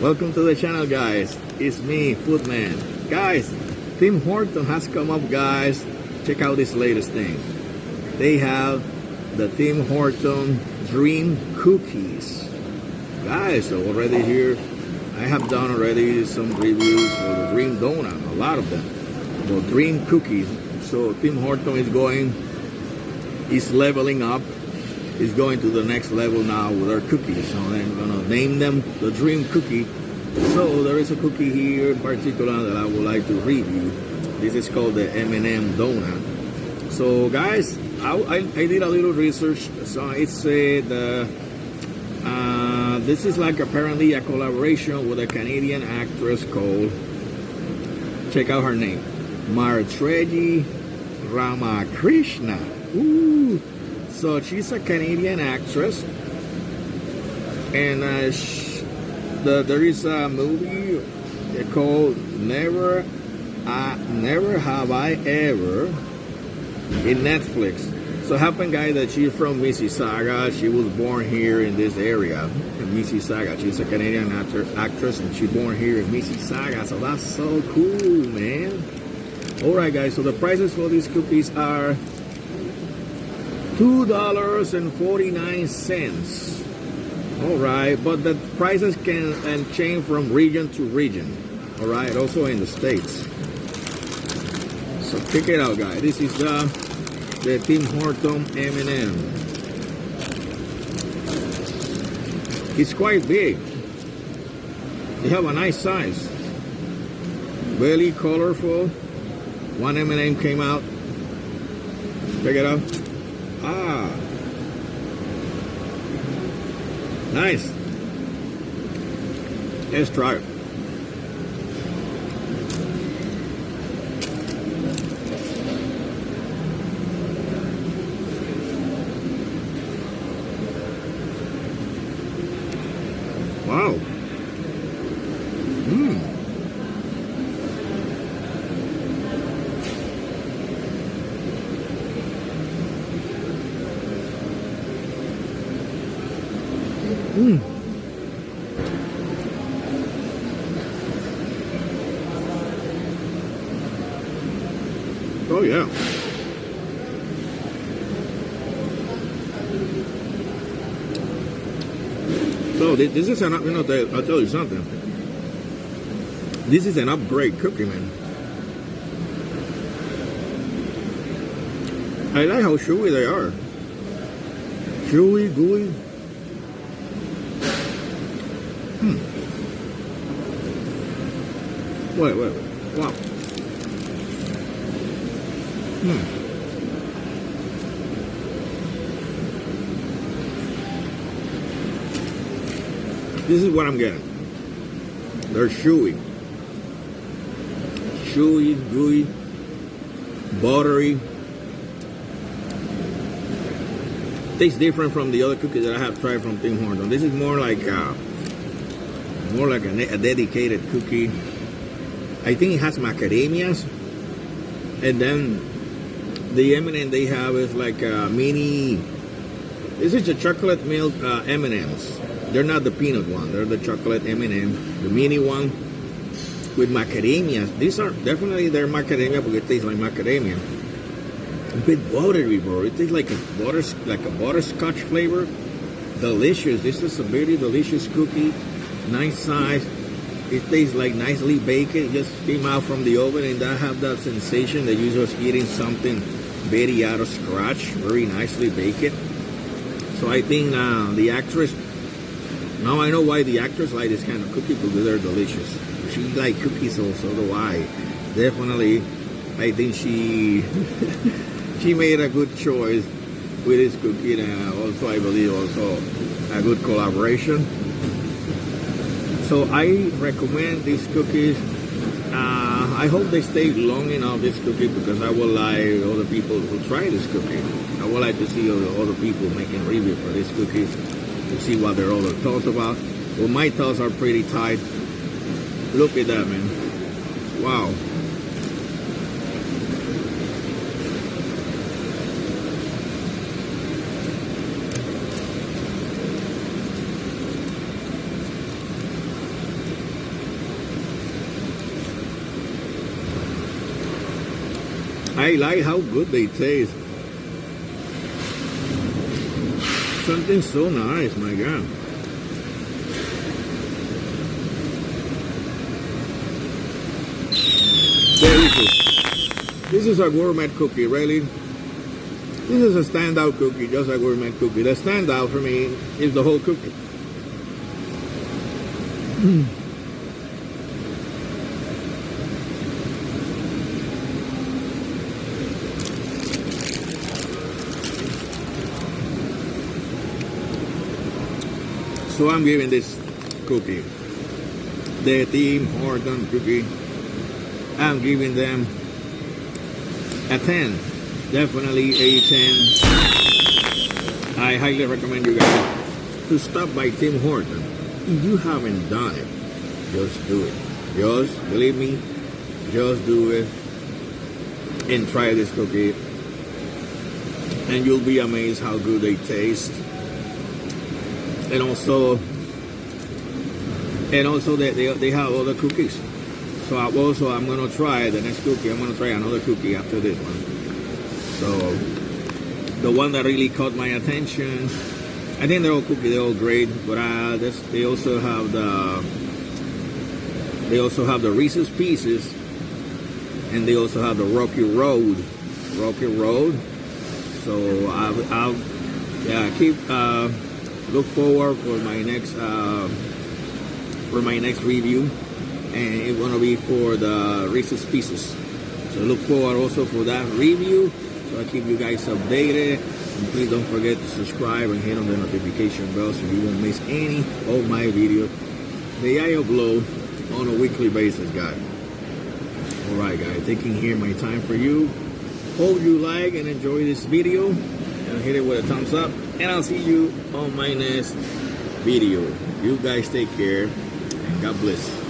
Welcome to the channel, guys. It's me, FoodMan. Guys, Tim Hortons has come up, guys. Check out this latest thing. They have the Tim Hortons Dream Cookies. Guys, already here, I have done already some reviews for the Dream Donut, a lot of them. The Dream Cookies. So Tim Hortons is leveling up. Is going to the next level now with our cookies. So I'm gonna name them the Dream Cookie. So there is a cookie here in particular that I would like to review. This is called the M&M Donut. So guys, I did a little research. So it said this is like apparently a collaboration with a Canadian actress called, check out her name, Martreji Ramakrishna. Ooh. So she's a Canadian actress, and there is a movie called Never Have I Ever in Netflix. So happened, guys, that she's from Mississauga. She was born here in this area, in Mississauga. She's a Canadian actress, and she's born here in Mississauga. So that's so cool, man. All right, guys. So the prices for these cookies are $2.49. All right, but the prices can change from region to region. All right, also in the States. So check it out, guys. This is the Tim Hortons M&M. It's quite big. They have a nice size. Very colorful. One M&M came out. Check it out. Ah, nice. Let's try it. Wow. Oh yeah. So this is an, I'll tell you something. This is an upgrade cookie, man. I like how chewy they are. Chewy, gooey. Wait. Wow. This is what I'm getting. They're chewy. Chewy, gooey, buttery. Tastes different from the other cookies that I have tried from Tim Hortons. This is more like a dedicated cookie. I think it has macadamias, and then the M&M they have is like a mini. This is a chocolate milk M&Ms. They're not the peanut one. They're the chocolate M&M, the mini one with macadamias. These are definitely they're macadamia because it tastes like macadamia. A bit buttery, bro. It tastes like a butterscotch flavor. Delicious. This is a very delicious cookie. Nice size. It tastes like nicely baked. It just came out from the oven, and I have that sensation that you're just eating something very out of scratch, very nicely baked. So I think the actress, now I know why the actress like this kind of cookie, because they're delicious. She like cookies, so do I. Definitely, I think she she made a good choice with this cookie, and also I believe also a good collaboration. So I recommend these cookies. I hope they stay long enough, this cookie, because I would like other people who try this cookie. I would like to see other people making review for this cookie to see what their other thoughts about. Well, my thoughts are pretty tight. Look at that, man. Wow. I like how good they taste. Something so nice, my God. Delicious. This is a gourmet cookie, really. This is a standout cookie, just a gourmet cookie. The standout for me is the whole cookie. So I'm giving this cookie, the Tim Hortons cookie, I'm giving them a 10. Definitely a 10. I highly recommend you guys to stop by Tim Hortons. If you haven't done it, just do it. Just believe me, just do it and try this cookie, and you'll be amazed how good they taste. And also that they have other cookies. So I'm gonna try the next cookie. I'm gonna try another cookie after this one. So the one that really caught my attention, I think they're all cookies, they're all great, but they also have the Reese's Pieces, and they also have the Rocky Road. So I'll keep look forward for my next review, and it's gonna be for the Reese's Pieces. So look forward also for that review. So I keep you guys updated, and please don't forget to subscribe and hit on the notification bell so you won't miss any of my videos that I upload on a weekly basis, guys. Alright guys, taking here my time for you. Hope you like and enjoy this video, and hit it with a thumbs up, and I'll see you on my next video. You guys take care, and God bless.